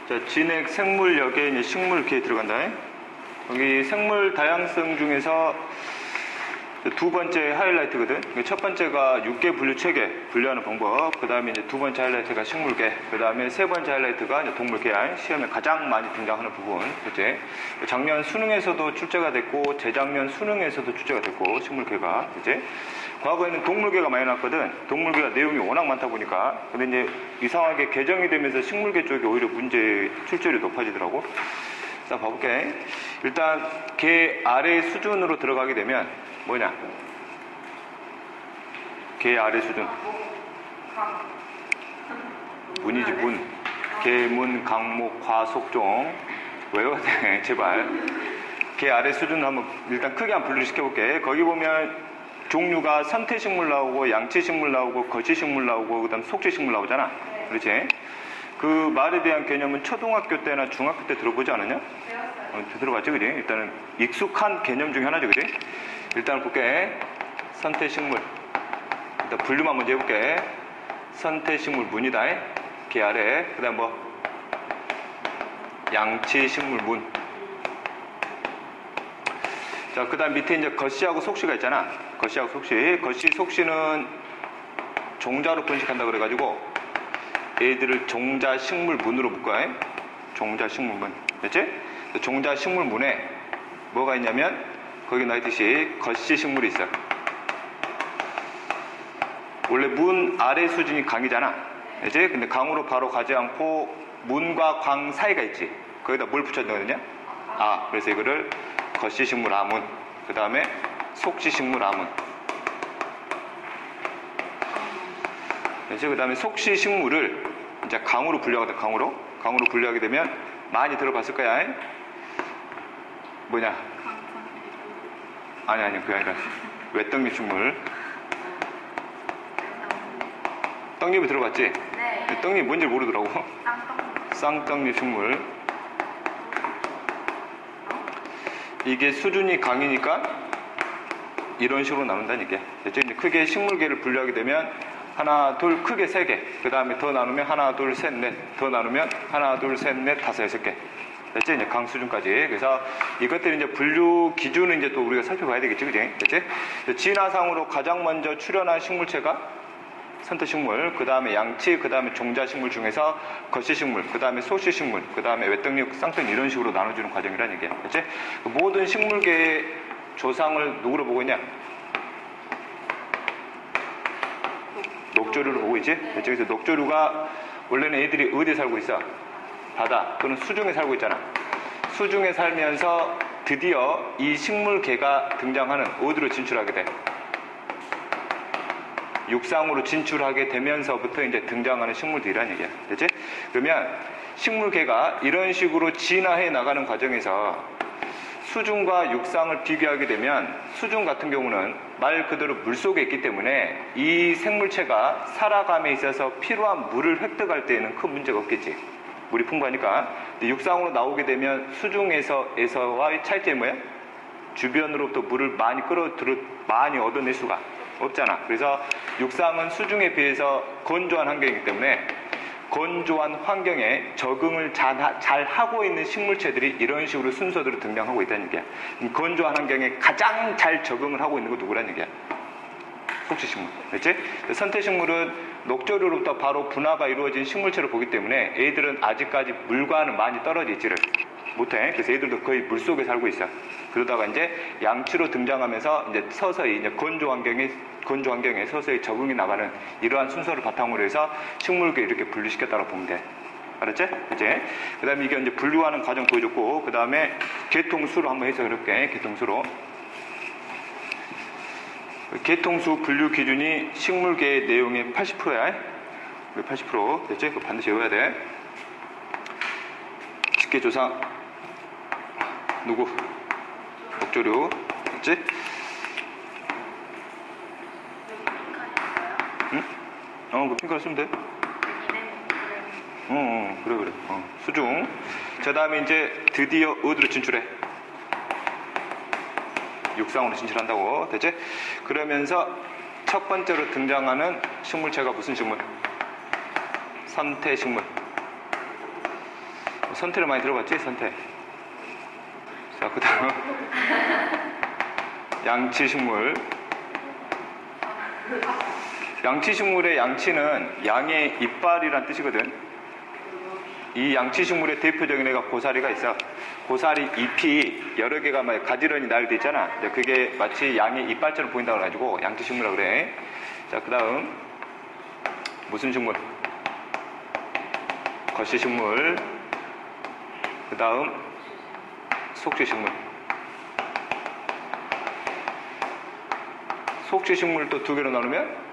자, 진액, 생물, 역에 이제 식물 이렇게 들어간다. 여기 생물 다양성 중에서 두 번째 하이라이트거든. 첫 번째가 육계 분류 체계 분류하는 방법. 그 다음에 이제 두 번째 하이라이트가 식물계. 그 다음에 세 번째 하이라이트가 이제 동물계. 시험에 가장 많이 등장하는 부분. 그치? 작년 수능에서도 출제가 됐고, 재작년 수능에서도 출제가 됐고, 식물계가. 그치? 과거에는 동물계가 많이 나왔거든. 동물계가 내용이 워낙 많다 보니까. 근데 이제 이상하게 개정이 되면서 식물계 쪽이 오히려 문제 출제율이 높아지더라고. 자, 봐볼게. 일단, 개 아래 수준으로 들어가게 되면, 뭐냐? 개 아래 수준. 문이지, 문. 개, 문, 강목, 과, 속종. 외워야 돼, 제발. 개 아래 수준 한번, 일단 크게 한번 분류를 시켜볼게. 거기 보면, 종류가 선태식물 나오고, 양치식물 나오고, 거치식물 나오고, 그 다음 속치식물 나오잖아. 그렇지? 그 말에 대한 개념은 초등학교 때나 중학교 때 들어보지 않았냐? 들어봤지, 그지? 일단은 익숙한 개념 중에 하나지, 그지? 일단 볼게. 선태식물. 일단 분류만 먼저 해볼게. 선태식물 문이다. 개 아래. 그 다음 뭐? 양치식물 문. 자, 그 다음 밑에 이제 거시하고 속시가 있잖아. 거시하고 속시. 거시, 속시는 종자로 분식한다 그래가지고 얘들을 종자식물문으로 묶어요. 종자식물문. 됐지? 종자식물문에 뭐가 있냐면 거기 나있듯이 거시식물이 있어. 원래 문 아래 수준이 강이잖아. 그치? 근데 강으로 바로 가지 않고 문과 광 사이가 있지. 거기다 뭘 붙여넣거든요? 아, 그래서 이거를 거시식물 아문. 그 다음에 속시식물 아문. 그치? 그 다음에 속시식물을 이제 강으로 분류하거든. 강으로 분류하게 되면 많이 들어봤을 거야. 뭐냐? 아니, 그게 아니라 외떡잎 식물. 떡잎을 들어봤지? 네. 떡잎 뭔지 모르더라고. 쌍떡잎 식물. 이게 수준이 강이니까 이런 식으로 나눈다니까. 이제 크게 식물계를 분류하게 되면 하나, 둘, 크게 세 개. 그 다음에 더 나누면 하나, 둘, 셋, 넷. 더 나누면 하나, 둘, 셋, 넷, 다섯, 여섯 개. 됐지? 이제 강 수준까지. 그래서 이것들이 이제 분류 기준은 이제 또 우리가 살펴봐야 되겠지, 그지? 됐지? 진화상으로 가장 먼저 출현한 식물체가 선태식물, 그 다음에 양치, 그 다음에 종자식물 중에서 거시식물, 그 다음에 소시식물, 그 다음에 외떡잎, 쌍떡잎 이런 식으로 나눠주는 과정이라는 얘기야. 됐지? 모든 식물계의 조상을 누구로 보고 있냐? 녹조류로 보고 있지? 됐지? 그래서 녹조류가 원래는 애들이 어디에 살고 있어? 바다 또는 수중에 살고 있잖아. 수중에 살면서 드디어 이 식물계가 등장하는 어디로 진출하게 돼? 육상으로 진출하게 되면서부터 이제 등장하는 식물들이란 얘기야. 됐지? 그러면 식물계가 이런 식으로 진화해 나가는 과정에서 수중과 육상을 비교하게 되면 수중 같은 경우는 말 그대로 물속에 있기 때문에 이 생물체가 살아감에 있어서 필요한 물을 획득할 때에는 큰 문제가 없겠지. 물이 풍부하니까. 근데 육상으로 나오게 되면 수중에서와의 차이점이 뭐야? 주변으로부터 물을 많이 얻어낼 수가 없잖아. 그래서 육상은 수중에 비해서 건조한 환경이기 때문에 건조한 환경에 적응을 잘 하고 있는 식물체들이 이런 식으로 순서대로 등장하고 있다는 얘기야. 건조한 환경에 가장 잘 적응을 하고 있는 거 누구란 얘기야? 속시식물. 그렇지? 선태식물은 녹조류로부터 바로 분화가 이루어진 식물체를 보기 때문에 애들은 아직까지 물과는 많이 떨어져 있지를 못해. 그래서 애들도 거의 물속에 살고 있어. 그러다가 이제 양치로 등장하면서 이제 서서히 이제 건조 환경에 서서히 적응이 나가는 이러한 순서를 바탕으로 해서 식물계 이렇게 분류시켰다고 보면 돼. 알았지? 그치? 그 다음에 이게 이제 분류하는 과정 보여줬고, 그 다음에 계통수로 한번 해석을 해볼게. 계통수로. 계통수 분류 기준이 식물계의 내용의 80%야. 80%. 됐지? 그거 반드시 외워야 돼. 직계조상. 누구? 녹조류. 됐지? 응? 그 핑크를 쓰면 돼. 그래. 수중. 그 다음에 이제 드디어 어디로 진출해? 육상으로 진출한다고. 됐지? 그러면서 첫 번째로 등장하는 식물체가 무슨 식물? 선태식물. 선태를 많이 들어봤지? 선태. 자, 그 다음 양치식물. 양치식물의 양치는 양의 이빨이란 뜻이거든. 이 양치식물의 대표적인 애가 고사리가 있어. 고사리 잎이 여러 개가 막 가지런히 나열돼 있잖아. 그게 마치 양의 이빨처럼 보인다고 해가지고 양치식물이라고 그래. 자, 그 다음 무슨 식물? 거시식물. 그 다음 속시식물. 속시식물 또 두 개로 나누면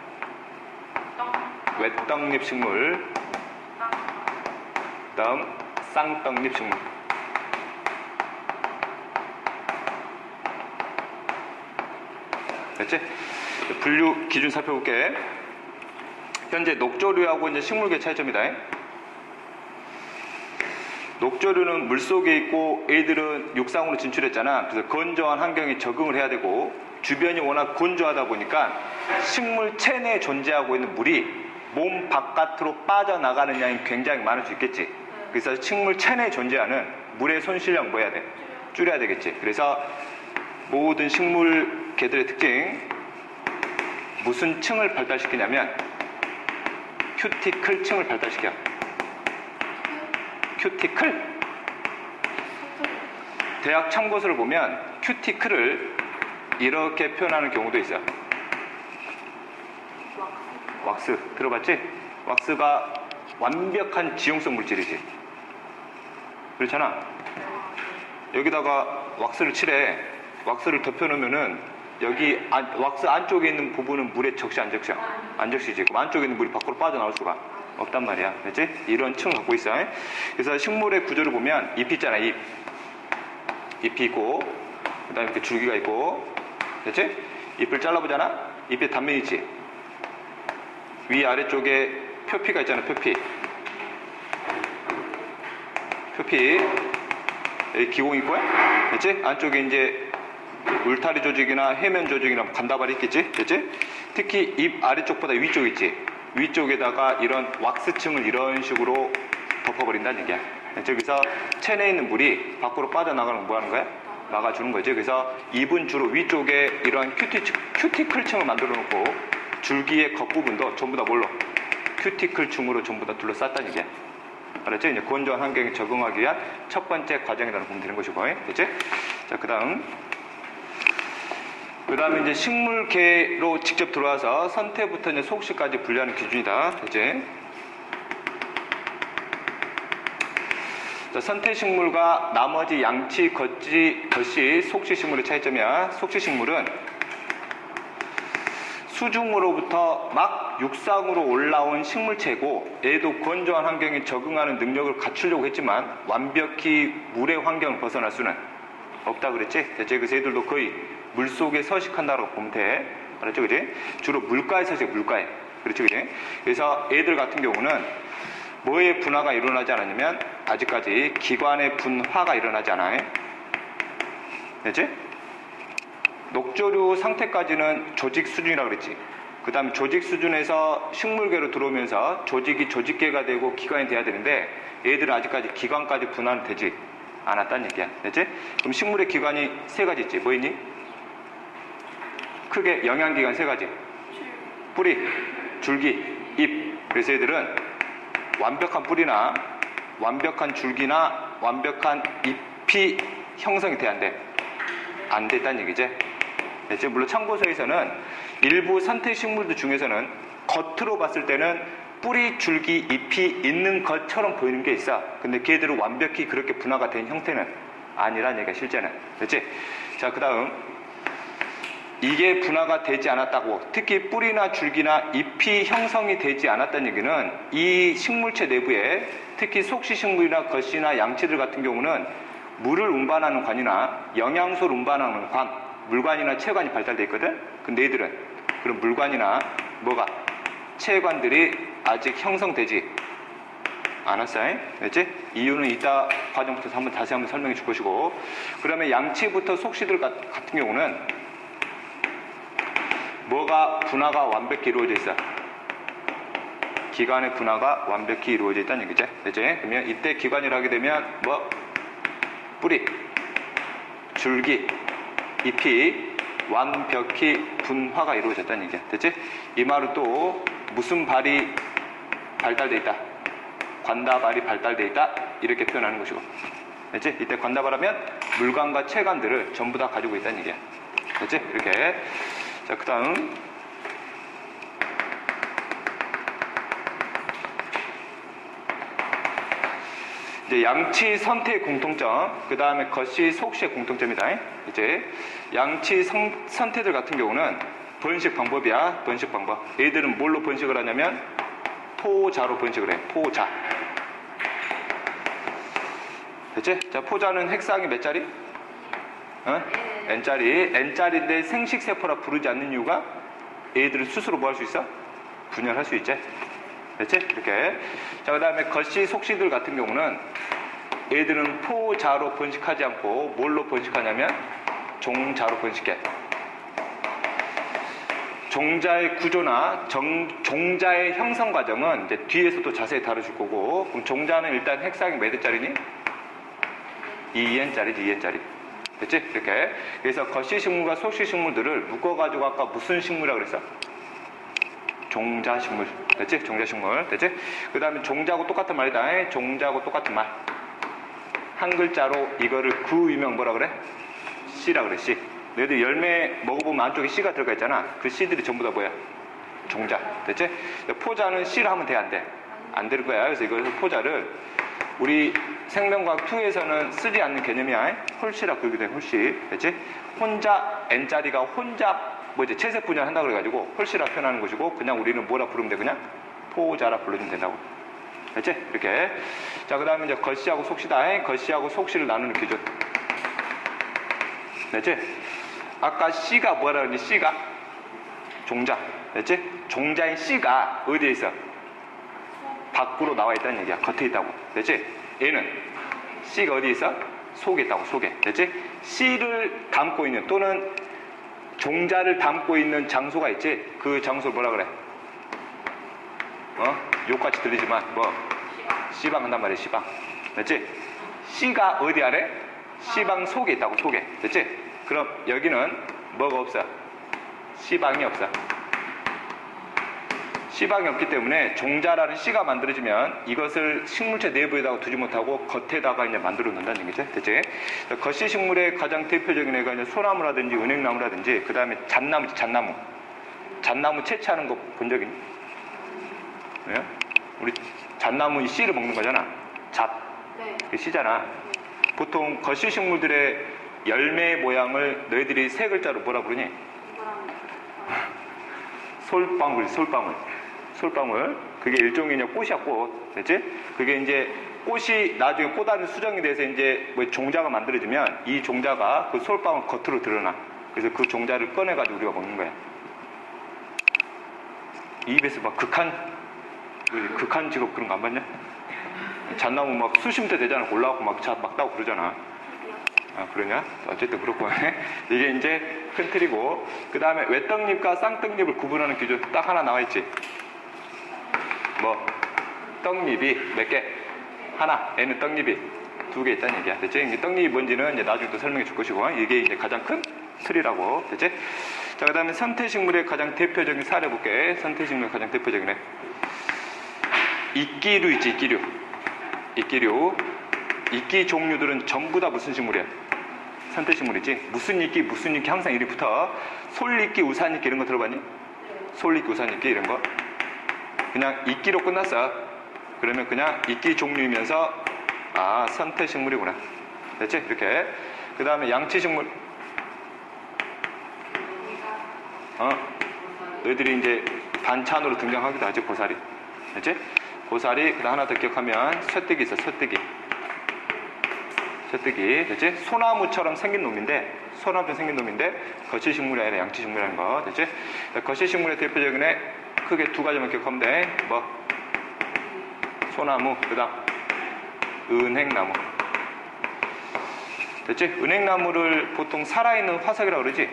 외떡잎식물. 그 다음 쌍떡잎식물. 됐지? 분류 기준 살펴볼게. 현재 녹조류하고 이제 식물계 차이점이다. 녹조류는 물속에 있고 애들은 육상으로 진출했잖아. 그래서 건조한 환경에 적응을 해야 되고 주변이 워낙 건조하다 보니까 식물 체내에 존재하고 있는 물이 몸 바깥으로 빠져나가는 양이 굉장히 많을 수 있겠지. 그래서 식물 체내에 존재하는 물의 손실량 뭐 해야 돼? 줄여야 되겠지. 그래서 모든 식물계들의 특징, 무슨 층을 발달시키냐면 큐티클 층을 발달시켜. 큐티클. 대학 참고서를 보면 큐티클을 이렇게 표현하는 경우도 있어요. 왁스 들어봤지? 왁스가 완벽한 지용성 물질이지. 그렇잖아. 여기다가 왁스를 칠해. 왁스를 덮여놓으면은 여기 왁스 안쪽에 있는 부분은 물에 적시 안 적시? 안 적시지. 그럼 안쪽에 있는 물이 밖으로 빠져나올 수가 없단 말이야. 그렇지? 이런 층을 갖고 있어. 그래서 식물의 구조를 보면 잎이 있잖아. 잎이 있고 그 다음에 이렇게 줄기가 있고, 그렇지? 잎을 잘라보잖아. 잎에 단면이 있지. 위 아래쪽에 표피가 있잖아. 표피 여기 기공이 있고, 그렇지? 안쪽에 이제 울타리 조직이나 해면 조직이나 간다발이 있겠지? 그렇지? 특히 잎 아래쪽보다 위쪽 있지? 위쪽에다가 이런 왁스층을 이런 식으로 덮어버린다는 얘기야. 그래서 체내에 있는 물이 밖으로 빠져나가는 거 뭐 하는 거야? 막아주는 거지. 그래서 잎은 주로 위쪽에 이러한 큐티클층을 만들어 놓고 줄기의 겉부분도 전부 다 뭘로? 큐티클층으로 전부 다 둘러쌌다는 얘기야. 알았죠? 이제 건조한 환경에 적응하기 위한 첫 번째 과정이라고 보면 되는 것이고, 됐지? 자, 그 다음에 이제 식물계로 직접 들어와서 선태부터 이제 속시까지 분류하는 기준이다. 됐지? 자, 선태식물과 나머지 양치, 겉시, 속시식물의 차이점이야. 속시식물은 수중으로부터 막 육상으로 올라온 식물체고, 얘도 건조한 환경에 적응하는 능력을 갖추려고 했지만 완벽히 물의 환경을 벗어날 수는 없다 그랬지? 대체 그래서 얘들도 거의 물속에 서식한다고 보면 돼. 알았죠? 그지? 주로 물가에 서식, 물가에. 그렇죠? 그지? 그래서 얘들 같은 경우는 뭐의 분화가 일어나지 않았냐면 아직까지 기관의 분화가 일어나지 않아요. 됐지? 녹조류 상태까지는 조직 수준이라고 그랬지. 그 다음에 조직 수준에서 식물계로 들어오면서 조직이 조직계가 되고 기관이 돼야 되는데 얘들은 아직까지 기관까지 분화는 되지 않았다는 얘기야. 됐지? 그럼 식물의 기관이 세 가지 있지. 뭐 있니? 크게 영양기관 세 가지. 뿌리, 줄기, 잎. 그래서 얘들은 완벽한 뿌리나 완벽한 줄기나 완벽한 잎이 형성이 돼야 안 돼. 안 됐다는 얘기지. 됐지? 물론 참고서에서는 일부 선택식물들 중에서는 겉으로 봤을 때는 뿌리, 줄기, 잎이 있는 것처럼 보이는 게 있어. 근데 걔들은 완벽히 그렇게 분화가 된 형태는 아니라는 얘기야, 실제는. 됐지? 자, 그 다음 이게 분화가 되지 않았다고, 특히 뿌리나 줄기나 잎이 형성이 되지 않았다는 얘기는 이 식물체 내부에 특히 속시식물이나 겉시나 양치들 같은 경우는 물을 운반하는 관이나 영양소를 운반하는 관, 물관이나 체관이 발달되어 있거든. 근데 얘들은 그런 물관이나 뭐가 체관들이 아직 형성되지 않았어요. 됐지? 이유는 이따 과정부터 다시 한번 설명해 줄 것이고, 그러면 양치부터 속시들 같은 경우는 뭐가 분화가 완벽히 이루어져 있어? 기관의 분화가 완벽히 이루어져 있다는 얘기죠. 그죠? 그러면 이때 기관이라 하게 되면 뭐 뿌리, 줄기, 잎이 완벽히 분화가 이루어졌다는 얘기야. 됐지? 이 말은 또 무슨 발이 발달돼 있다. 관다발이 발달돼 있다. 이렇게 표현하는 것이고. 됐지? 이때 관다발 하면 물관과 체관들을 전부 다 가지고 있다는 얘기야. 됐지? 이렇게. 자, 그 다음. 이제 양치 선태의 공통점, 그 다음에 겉시 속시의 공통점이다. 이제 양치 선태들 같은 경우는 번식 방법이야. 번식 방법. 얘들은 뭘로 번식을 하냐면 포자로 번식을 해. 포자. 됐지? 자, 포자는 핵상이 몇 자리? N자리. N자리인데 생식세포라 부르지 않는 이유가 얘들은 스스로 뭐 할 수 있어? 분열할 수 있지? 됐지? 이렇게. 자, 그 다음에 겉시 속시들 같은 경우는 얘들은 포자로 번식하지 않고 뭘로 번식하냐면 종자로 번식해. 종자의 구조나 종자의 형성 과정은 이제 뒤에서도 자세히 다뤄줄 거고, 그럼 종자는 일단 핵상이 몇 N짜리니? 2N짜리지, 2N짜리. 됐지? 이렇게. 그래서 겉시 식물과 속시 식물들을 묶어가지고 아까 무슨 식물이라고 그랬어? 종자식물. 됐지? 종자식물. 됐지? 그 다음에 종자하고 똑같은 말이다. 종자하고 똑같은 말. 한 글자로 이거를 그 위명 뭐라 그래? 씨라 그래, 씨. 너희들 열매 먹어보면 안쪽에 씨가 들어가 있잖아. 그 씨들이 전부 다 뭐야? 종자. 됐지? 포자는 씨를 하면 돼, 안 돼? 안 될 거야. 그래서 이걸 포자를 우리 생명과학 2에서는 쓰지 않는 개념이야. 홀씨라 그러게 돼, 홀씨. 됐지? 혼자, N자리가 혼자 뭐지? 채색 분열 한다고 그래가지고 홀씨라 표현하는 것이고, 그냥 우리는 뭐라 부르면 돼? 그냥 포자라 불러주면 된다고. 됐지? 이렇게. 자, 그 다음에 이제 겉씨하고 속씨다. 겉씨하고 속씨를 나누는 기준. 됐지? 아까 씨가 뭐라 그러니? 씨가 종자. 됐지? 종자인 씨가 어디에 있어? 밖으로 나와 있다는 얘기야. 겉에 있다고. 됐지? 얘는 씨가 어디에 있어? 속에 있다고. 속에. 됐지? 씨를 담고 있는 또는 종자를 담고 있는 장소가 있지? 그 장소를 뭐라 그래? 욕같이 들리지만 뭐 씨방 한단 말이야. 씨방. 됐지? 씨가 어디 아래? 씨방 속에 있다고. 속에. 됐지? 그럼 여기는 뭐가 없어? 씨방이 없어. 씨방이 없기 때문에 종자라는 씨가 만들어지면 이것을 식물체 내부에다가 두지 못하고 겉에다가 이제 만들어 놓는다는 얘기죠. 됐지? 겉씨 식물의 가장 대표적인 애가 이제 소나무라든지 은행나무라든지, 그 다음에 잣나무지, 잣나무. 잣나무 채취하는 거 본 적 있니? 네? 우리 잣나무 이 씨를 먹는 거잖아. 잣. 네. 그 씨잖아. 보통 겉씨 식물들의 열매 모양을 너희들이 세 글자로 뭐라 부르니? 솔방울, 솔방울. 솔방울. 그게 일종의 이제 꽃이야, 꽃. 됐지? 그게 이제 꽃이 나중에 꽃알이 수정이 돼서 이제 뭐 종자가 만들어지면 이 종자가 그 솔방울 겉으로 드러나. 그래서 그 종자를 꺼내가지고 우리가 먹는 거야. 이 입에서 막 극한 직업 그런 거 안 봤냐? 잣나무 막 수심대 되잖아. 올라가고 막 따고 그러잖아. 아, 그러냐? 어쨌든 그렇고. 이게 이제 큰 틀이고, 그 다음에 외떡잎과 쌍떡잎을 구분하는 기준 딱 하나 나와있지. 뭐 떡잎이 몇 개? 하나. 얘는 떡잎이 2개 있다는 얘기야. 됐지? 떡잎이 뭔지는 이제 나중에 또 설명해 줄 것이고, 이게 이제 가장 큰 틀이라고. 됐지? 자, 그 다음에 선태식물의 가장 대표적인 사례 볼게. 선태식물의 가장 대표적인 애. 이끼류 있지, 이끼류. 이끼류. 이끼 종류들은 전부 다 무슨 식물이야? 선태식물이지. 무슨 이끼 항상 이리 붙어. 솔이끼, 우산이끼 이런 거 들어봤니? 솔이끼, 우산이끼 이런 거. 그냥 이끼로 끝났어. 그러면 그냥 이끼 종류이면서 아, 선태식물이구나. 됐지? 이렇게. 그 다음에 양치식물. 너희들이 이제 반찬으로 등장하기도 하지, 고사리. 됐지? 고사리. 그 다음 하나 더 기억하면 쇠뜨기 있어, 쇠뜨기. 쇠뜨기. 됐지? 소나무처럼 생긴 놈인데, 소나무처럼 생긴 놈인데, 겉식물이 아니라 양치식물이라는 거. 됐지? 겉식물의 대표적인 애, 크게 2가지만 기억하면 돼. 뭐? 소나무. 그 다음, 은행나무. 됐지? 은행나무를 보통 살아있는 화석이라고 그러지?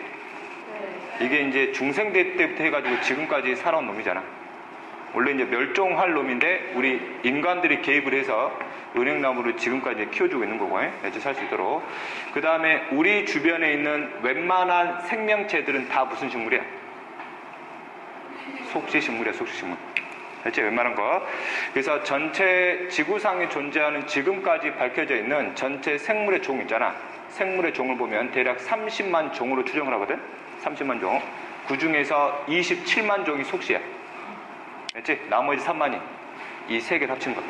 이게 이제 중생대 때부터 해가지고 지금까지 살아온 놈이잖아. 원래 이제 멸종할 놈인데 우리 인간들이 개입을 해서 은행나무를 지금까지 키워주고 있는 거고, 살 수 있도록. 그 다음에 우리 주변에 있는 웬만한 생명체들은 다 무슨 식물이야? 속시식물이야, 속시식물. 됐지? 웬만한 거. 그래서 전체 지구상에 존재하는 지금까지 밝혀져 있는 전체 생물의 종 있잖아. 생물의 종을 보면 대략 30만 종으로 추정을 하거든? 30만 종. 그 중에서 27만 종이 속시야. 됐지? 나머지 3만이 이 세 개를 합친 거.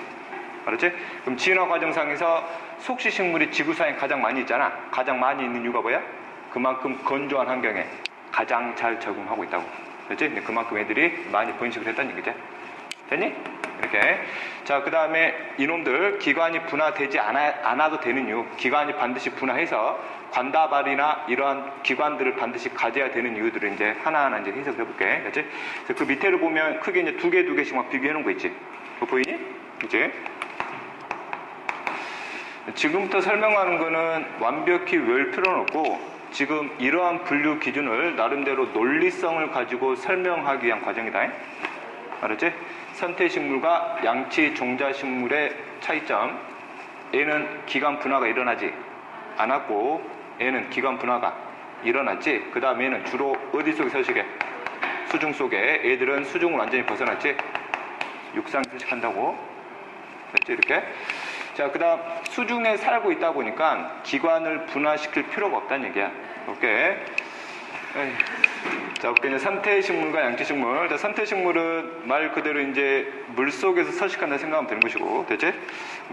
알았지? 그럼 진화 과정상에서 속시 식물이 지구상에 가장 많이 있잖아. 가장 많이 있는 이유가 뭐야? 그만큼 건조한 환경에 가장 잘 적응하고 있다고. 됐지? 그만큼 애들이 많이 번식을 했다는 얘기지. 됐니? 이렇게. 자, 그 다음에 이놈들 기관이 분화되지 않아도 되는 이유. 기관이 반드시 분화해서 관다발이나 이러한 기관들을 반드시 가져야 되는 이유들을 이제 하나하나 이제 해석을 해볼게. 됐지? 그래서 그 밑에를 보면 크게 이제 두 개씩 막 비교해 놓은 거 있지? 그거 보이니? 이제. 지금부터 설명하는 거는 완벽히 외울 필요는 없고, 지금 이러한 분류 기준을 나름대로 논리성을 가지고 설명하기 위한 과정이다. 알았지? 선태식물과 양치 종자식물의 차이점. 얘는 기관 분화가 일어나지 않았고, 얘는 기관 분화가 일어났지. 그 다음에 얘는 주로 어디 속에 서식해? 수중 속에. 얘들은 수중을 완전히 벗어났지. 육상에 서식한다고. 됐지? 이렇게. 자, 그 다음 수중에 살고 있다 보니까 기관을 분화시킬 필요가 없다는 얘기야. 오케이. 자, 이제 선태식물과 양치식물. 자, 선태식물은 말 그대로 이제 물 속에서 서식한다 생각하면 되는 것이고, 됐지?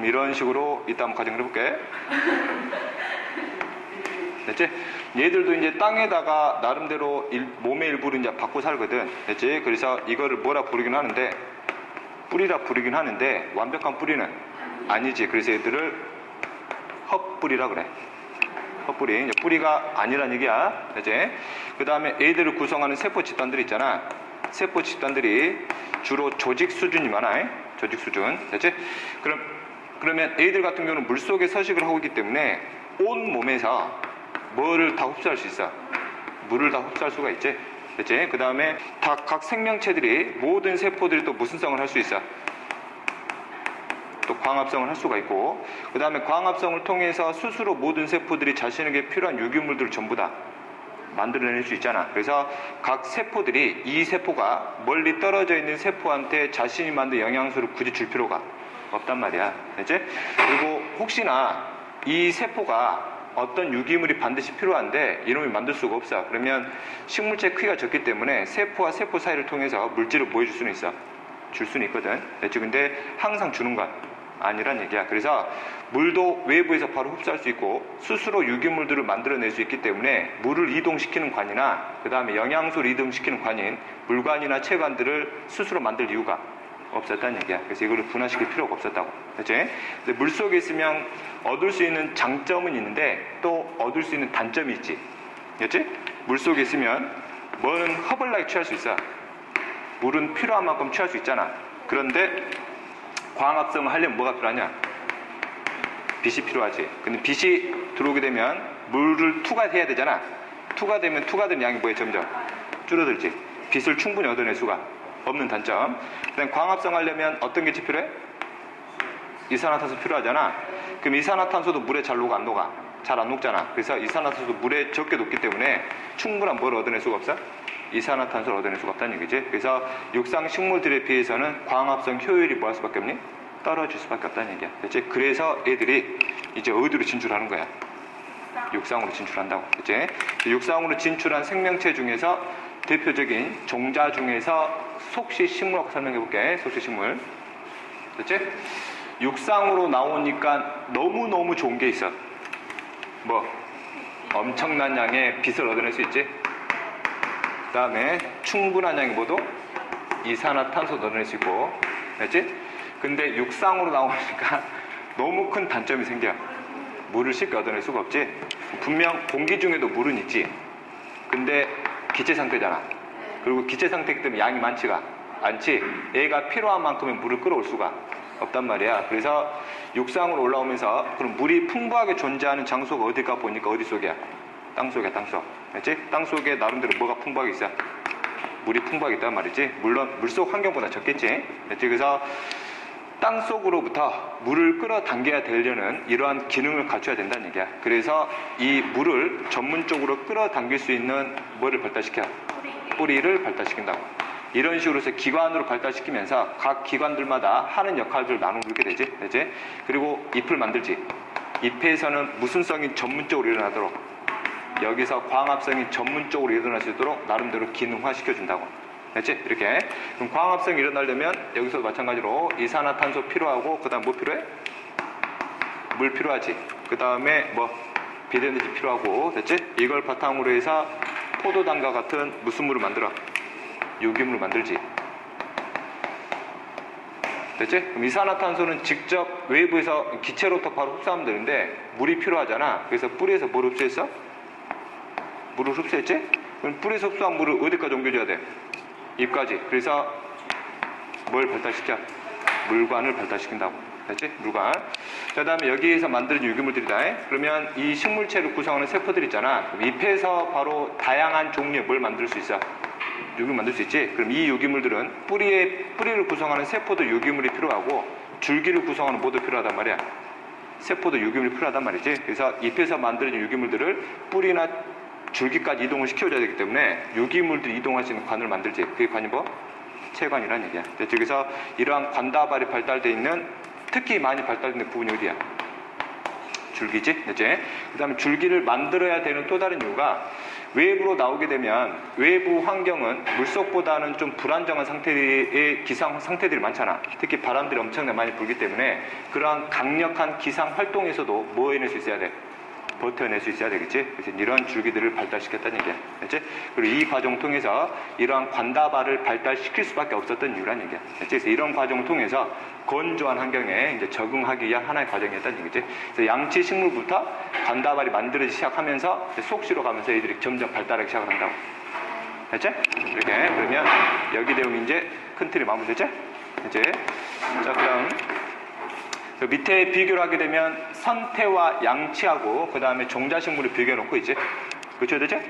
이런 식으로 이따 한번 가정을 해볼게. 됐지? 얘들도 이제 땅에다가 나름대로 몸의 일부를 이제 받고 살거든. 됐지? 그래서 이거를 뭐라 부르긴 하는데, 뿌리라 부르긴 하는데, 완벽한 뿌리는 아니지. 그래서 얘들을 헛뿌리라 그래. 헛뿌리. 이제 뿌리가 아니란 얘기야. 됐지? 그 다음에 얘들을 구성하는 세포 집단들이 있잖아. 세포 집단들이 주로 조직 수준이 많아. 조직 수준. 됐지? 그러면 얘들 같은 경우는 물 속에 서식을 하고 있기 때문에 온 몸에서 뭐를 다 흡수할 수 있어? 물을 다 흡수할 수가 있지. 됐지? 그 다음에 각 생명체들이 모든 세포들이 또 무슨 성을 할 수 있어? 또 광합성을 할 수가 있고, 그 다음에 광합성을 통해서 스스로 모든 세포들이 자신에게 필요한 유기물들을 전부 다 만들어낼 수 있잖아. 그래서 각 세포들이 이 세포가 멀리 떨어져 있는 세포한테 자신이 만든 영양소를 굳이 줄 필요가 없단 말이야. 됐지? 그리고 혹시나 이 세포가 어떤 유기물이 반드시 필요한데 이놈이 만들 수가 없어. 그러면 식물체 크기가 적기 때문에 세포와 세포 사이를 통해서 물질을 보여줄 수는 있어. 줄 수는 있거든. 됐지? 근데 항상 주는 건 아니란 얘기야. 그래서 물도 외부에서 바로 흡수할 수 있고 스스로 유기물들을 만들어낼 수 있기 때문에 물을 이동시키는 관이나 그 다음에 영양소를 이동시키는 관인 물관이나 체관들을 스스로 만들 이유가 없었다는 얘기야. 그래서 이거를 분화시킬 필요가 없었다고. 그치? 근데 물속에 있으면 얻을 수 있는 장점은 있는데 또 얻을 수 있는 단점이 있지. 그치? 물속에 있으면 뭐는 허벌나게 취할 수 있어. 물은 필요한 만큼 취할 수 있잖아. 그런데 광합성을 하려면 뭐가 필요하냐? 빛이 필요하지. 근데 빛이 들어오게 되면 물을 투과해야 되잖아. 투과되면 투과된 양이 뭐에 점점 줄어들지. 빛을 충분히 얻어낼 수가 없는 단점. 그다음 광합성 하려면 어떤 게 필요해? 이산화탄소 필요하잖아. 그럼 이산화탄소도 물에 잘 녹아 안 녹아? 잘 안 녹잖아. 그래서 이산화탄소도 물에 적게 녹기 때문에 충분한 뭘 얻어낼 수가 없어? 이산화탄소를 얻어낼 수가 없다는 얘기지. 그래서 육상 식물들에 비해서는 광합성 효율이 뭐 할 수밖에 없니? 떨어질 수밖에 없다는 얘기야. 그치? 그래서 애들이 이제 어디로 진출하는 거야? 육상으로 진출한다고. 그치? 육상으로 진출한 생명체 중에서 대표적인 종자 중에서 속시식물 설명해 볼게. 속시식물. 됐지? 육상으로 나오니까 너무너무 좋은 게 있어. 뭐? 엄청난 양의 빛을 얻어낼 수 있지? 그 다음에 충분한 양의 뭐도? 이산화탄소도 얻어낼 수 있고. 됐지? 근데 육상으로 나오니까 너무 큰 단점이 생겨. 물을 쉽게 얻어낼 수가 없지? 분명 공기 중에도 물은 있지. 근데 기체 상태잖아. 그리고 기체 상태이기 때문에 양이 많지가 않지. 얘가 필요한 만큼의 물을 끌어올 수가 없단 말이야. 그래서 육상으로 올라오면서 그럼 물이 풍부하게 존재하는 장소가 어딜까 보니까 어디 속이야? 땅 속이야, 땅 속. 알지? 땅 속에 나름대로 뭐가 풍부하게 있어? 물이 풍부하겠단 말이지. 물론 물속 환경보다 적겠지. 그래서 땅 속으로부터 물을 끌어당겨야 되려는 이러한 기능을 갖춰야 된다는 얘기야. 그래서 이 물을 전문적으로 끌어당길 수 있는 뭐를 발달시켜? 뿌리를 발달시킨다고. 이런 식으로 해서 기관으로 발달시키면서 각 기관들마다 하는 역할들을 나누게 되지. 그리고 잎을 만들지. 잎에서는 무순성이 전문적으로 일어나도록, 여기서 광합성이 전문적으로 일어날 수 있도록 나름대로 기능화 시켜준다고. 됐지? 이렇게. 그럼 광합성이 일어나려면 여기서도 마찬가지로 이산화탄소 필요하고, 그 다음 뭐 필요해? 물 필요하지. 그 다음에 뭐 비료에너지 필요하고. 됐지? 이걸 바탕으로 해서 포도당과 같은 무슨 물을 만들어? 유기물을 만들지. 됐지? 그럼 이산화탄소는 직접 외부에서 기체로부터 바로 흡수하면 되는데 물이 필요하잖아. 그래서 뿌리에서 뭘 흡수했어? 물을 흡수했지? 그럼 뿌리에서 흡수한 물을 어디까지 옮겨줘야 돼? 잎까지. 그래서 뭘 발달시켜? 물관을 발달시킨다고. 됐지? 물관. 그 다음에 여기에서 만들어진 유기물들이다. 그러면 이 식물체를 구성하는 세포들 있잖아. 그럼 잎에서 바로 다양한 종류의 뭘 만들 수 있어? 유기물 만들 수 있지? 그럼 이 유기물들은 뿌리를 구성하는 세포도 유기물이 필요하고, 줄기를 구성하는 뭐도 필요하단 말이야. 세포도 유기물이 필요하단 말이지. 그래서 잎에서 만들어진 유기물들을 뿌리나 줄기까지 이동을 시켜줘야 되기 때문에 유기물들이 이동할 수 있는 관을 만들지. 그게 관이 뭐? 체관이라는 얘기야. 그래서 이러한 관다발이 발달되어 있는, 특히 많이 발달되는 부분이 어디야? 줄기지. 그 다음에 줄기를 만들어야 되는 또 다른 이유가, 외부로 나오게 되면 외부 환경은 물속보다는 좀 불안정한 상태의 기상 상태들이 많잖아. 특히 바람들이 엄청나게 많이 불기 때문에 그러한 강력한 기상 활동에서도 뭐 해낼 수 있어야 돼? 버텨낼 수 있어야 되겠지. 그래서 이러한 줄기들을 발달시켰다는 얘기야. 그렇지? 그리고 이 과정을 통해서 이러한 관다발을 발달시킬 수밖에 없었던 이유란 얘기야. 그래서 이런 과정을 통해서 건조한 환경에 이제 적응하기 위한 하나의 과정이었다는 얘기지. 그래서 양치 식물부터 관다발이 만들어지기 시작하면서 속시로 가면서 애들이 점점 발달하기 시작을 한다고. 됐지? 이렇게. 그러면 여기 내용이 이제 큰 틀이 마무리됐지? 됐지? 자, 그 다음. 밑에 비교를 하게 되면 선태와 양치하고 그 다음에 종자식물을 비교해놓고 있지. 그렇죠? 되죠?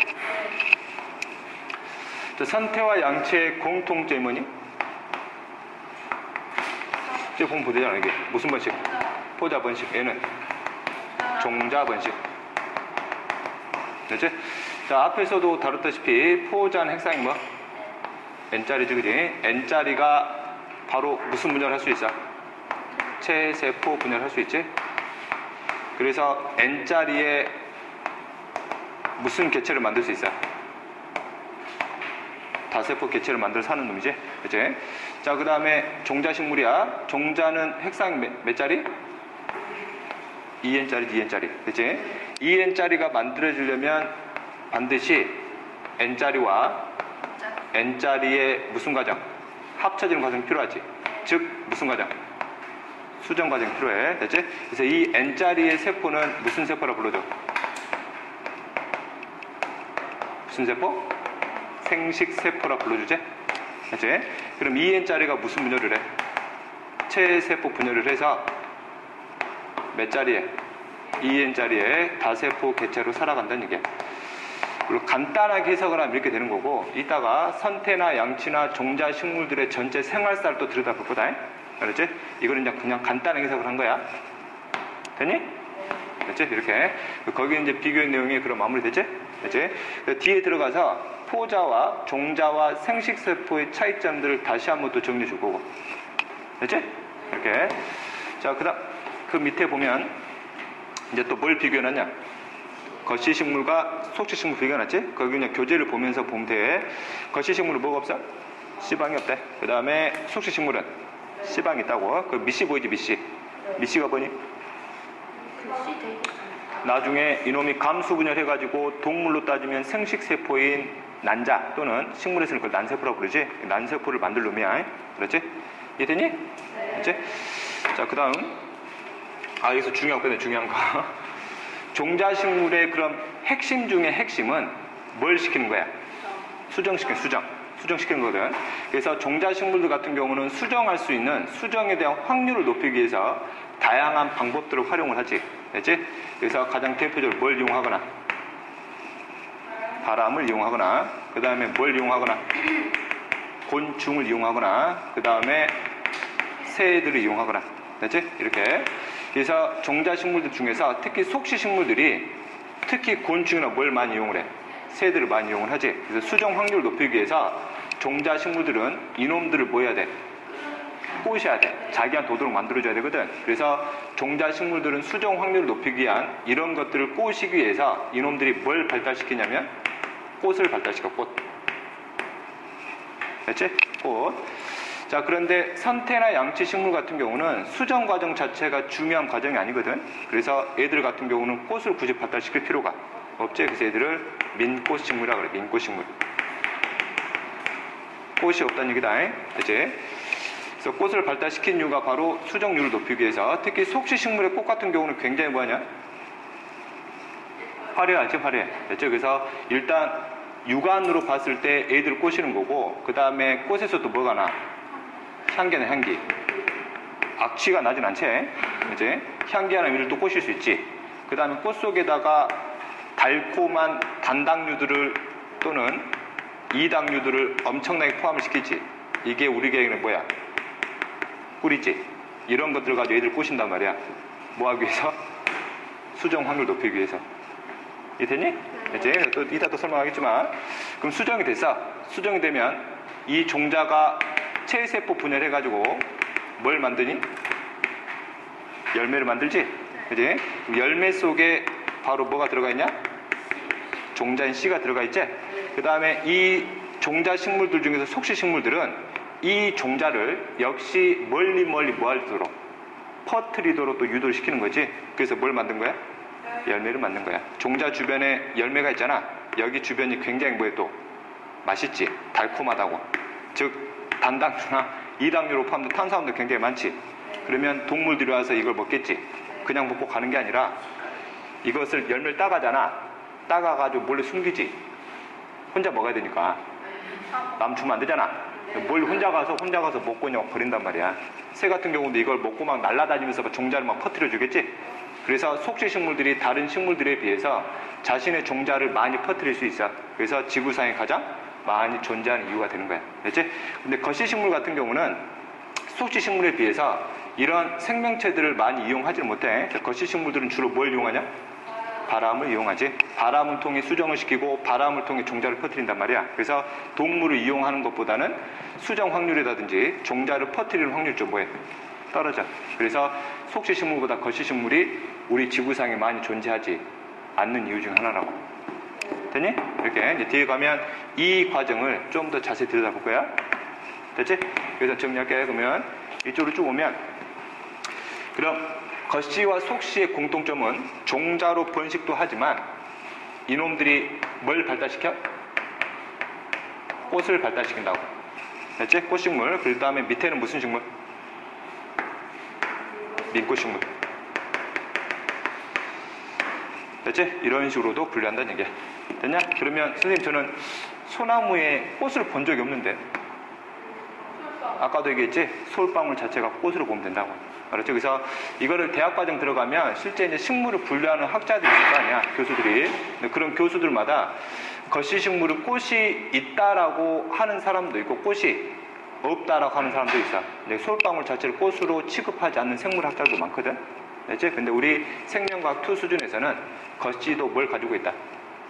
선태와 양치의 공통점이 뭐니? 이제 보면 보되잖아. 이게 무슨 번식? 포자 번식. 얘는 종자 번식. 됐지? 자, 앞에서도 다뤘다시피 포자는 핵상이 뭐? N자리지, 그지? N자리가 바로 무슨 분열을 할 수 있어? 체세포 분열을 할 수 있지? 그래서 N자리에 무슨 개체를 만들 수 있어? 다세포 개체를 만들어 사는 놈이지? 그치? 자, 그 다음에 종자식물이야. 종자는 핵상 몇 자리? 2N짜리, 2N짜리. 그치? 2N짜리가 만들어지려면 반드시 N자리와 N자리의 무슨 과정? 합쳐지는 과정이 필요하지. 즉, 무슨 과정? 수정 과정이 필요해. 됐지? 그래서 이 N자리의 세포는 무슨 세포라 불러줘? 무슨 세포? 생식세포라 불러주지? 됐지? 그럼 2N자리가 무슨 분열을 해? 체세포 분열을 해서 몇 자리에? 2N자리에 다세포 개체로 살아간다는 얘기야. 그리고 간단하게 해석을 하면 이렇게 되는 거고, 이따가 선태나 양치나 종자 식물들의 전체 생활사를 또 들여다볼 거다. 알았지? 이거는 그냥 간단하게 해석을 한 거야. 됐니? 됐지? 이렇게. 거기에 이제 비교의 내용이 그럼 마무리됐지? 됐지? 뒤에 들어가서 포자와 종자와 생식세포의 차이점들을 다시 한번 또 정리해 줄 거고. 됐지? 이렇게. 자, 그 다음, 그 밑에 보면 이제 또 뭘 비교해놨냐? 거시식물과 속시식물 비교해놨지? 거기 그냥 교재를 보면서 보면 돼. 거시식물은 뭐가 없어? 씨방이 없대. 그 다음에 속시식물은 씨방이 있다고. 그 미씨 보이지, 미씨? 미씨가 뭐니? 나중에 이놈이 감수분열해가지고 동물로 따지면 생식세포인 난자 또는 식물에서는 그걸 난세포라고 부르지? 난세포를 만들 놈이야. 그렇지? 이해되니? 그렇지? 자, 그 다음. 여기서 중요한 거네, 중요한 거. 종자식물의 그럼 핵심 중에 핵심은 뭘 시키는 거야? 수정시키는, 수정시키는 거거든. 그래서 종자식물들 같은 경우는 수정할 수 있는, 수정에 대한 확률을 높이기 위해서 다양한 방법들을 활용을 하지. 됐지? 그래서 가장 대표적으로 뭘 이용하거나? 바람을 이용하거나, 그 다음에 뭘 이용하거나? 곤충을 이용하거나 그 다음에 새들을 이용하거나 됐지? 이렇게. 그래서 종자식물들 중에서 특히 속시식물들이 특히 곤충이나 뭘 많이 이용을 해? 새들을 많이 이용을 하지. 그래서 수정 확률을 높이기 위해서 종자식물들은 이놈들을 뭐 해야 돼? 꼬셔야 돼. 자기한테 오도록 만들어줘야 되거든. 그래서 종자식물들은 수정 확률을 높이기 위한 이런 것들을 꼬시기 위해서 이놈들이 뭘 발달시키냐면 꽃을 발달시켜. 꽃. 됐지? 꽃. 자, 그런데 선태나 양치식물 같은 경우는 수정 과정 자체가 중요한 과정이 아니거든. 그래서 애들 같은 경우는 꽃을 굳이 발달시킬 필요가 없지. 그래서 애들을 민꽃식물이라 그래. 민꽃식물. 꽃이 없다는 얘기다. 그치? 그래서 꽃을 발달시킨 이유가 바로 수정률을 높이기 위해서. 특히 속시식물의 꽃 같은 경우는 굉장히 뭐하냐? 화려하지, 화려해. 됐죠? 그래서 일단 육안으로 봤을 때 애들을 꼬시는 거고, 그 다음에 꽃에서도 뭐가 나? 향기나 향기. 악취가 나진 않지? 이제 향기나 위를 또 꼬실 수 있지. 그 다음에 꽃 속에다가 달콤한 단당류들을 또는 이당류들을 엄청나게 포함을 시키지. 이게 우리 계획은 뭐야? 꿀이지. 이런 것들 가지고 애들 꼬신단 말이야. 뭐 하기 위해서? 수정 확률 높이기 위해서. 이해됐니? 이제 또 이따 또 설명하겠지만, 그럼 수정이 됐어. 수정이 되면 이 종자가 체세포 분열해가지고 뭘 만드니? 열매를 만들지? 그지? 열매 속에 바로 뭐가 들어가 있냐? 종자인 씨가 들어가 있지? 그 다음에 이 종자 식물들 중에서 속시식물들은 이 종자를 역시 멀리 뭐 할도록 퍼뜨리도록 또 유도를 시키는 거지. 그래서 뭘 만든 거야? 열매를 만든 거야. 종자 주변에 열매가 있잖아. 여기 주변이 굉장히 뭐해 또? 맛있지? 달콤하다고. 즉 단당류나 이당류로 포함된 탄수화물도 굉장히 많지. 그러면 동물들이 와서 이걸 먹겠지. 그냥 먹고 가는 게 아니라 이것을 열매를 따가잖아. 따가가지고 몰래 숨기지. 혼자 먹어야 되니까. 남 주면 안 되잖아. 뭘 혼자 가서 먹고 그냥 버린단 말이야. 새 같은 경우도 이걸 먹고 막 날아다니면서 종자를 막 퍼뜨려 주겠지. 그래서 속시식물들이 다른 식물들에 비해서 자신의 종자를 많이 퍼뜨릴 수 있어. 그래서 지구상에 가장 많이 존재하는 이유가 되는 거야. 됐지? 근데 거시식물 같은 경우는 속시식물에 비해서 이런 생명체들을 많이 이용하지 못해. 거시식물들은 주로 뭘 이용하냐? 바람을 이용하지. 바람을 통해 수정을 시키고 바람을 통해 종자를 퍼뜨린단 말이야. 그래서 동물을 이용하는 것보다는 수정 확률이라든지 종자를 퍼뜨리는 확률이 좀 뭐해? 떨어져. 그래서 속시식물보다 거시식물이 우리 지구상에 많이 존재하지 않는 이유 중 하나라고. 됐니? 이렇게 이제 뒤에 가면 이 과정을 좀 더 자세히 들여다볼 거야. 됐지? 그래서 정리할게. 그러면 이쪽으로 쭉 오면, 그럼 거시와 속시의 공통점은 종자로 번식도 하지만 이놈들이 뭘 발달시켜? 꽃을 발달시킨다고. 됐지? 꽃식물. 그 다음에 밑에는 무슨 식물? 민꽃식물. 됐지? 이런 식으로도 분류한다는 얘기야. 됐냐? 그러면 선생님 저는 소나무에 꽃을 본 적이 없는데, 아까도 얘기했지? 솔방울 자체가 꽃으로 보면 된다고. 알았죠? 그래서 이거를 대학과정 들어가면 실제 이제 식물을 분류하는 학자들이 있을 거 아니야, 교수들이. 근데 그런 교수들마다 거시식물은 꽃이 있다라고 하는 사람도 있고 꽃이 없다라고 하는 사람도 있어. 근데 솔방울 자체를 꽃으로 취급하지 않는 생물학자도 많거든. 알지? 근데 우리 생명과학 2 수준에서는 거시도 뭘 가지고 있다?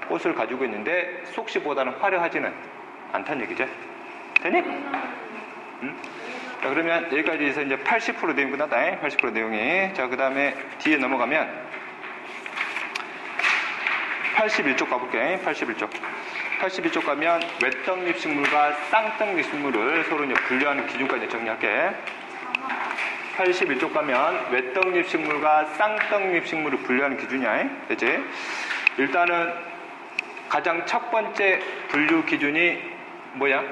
꽃을 가지고 있는데 속시보다는 화려하지는 않다는 얘기죠. 되니? 응? 자, 그러면 여기까지 해서 이제 80% 내용 끝났다. 80% 내용이. 자, 그 다음에 뒤에 넘어가면 81쪽 가볼게. 81쪽 가면 외떡잎식물과 쌍떡잎식물을 서로 이제 분류하는 기준까지 정리할게. 81쪽 가면 외떡잎식물과 쌍떡잎식물을 분류하는 기준이야. 됐지? 일단은 가장 첫 번째 분류 기준이 뭐야?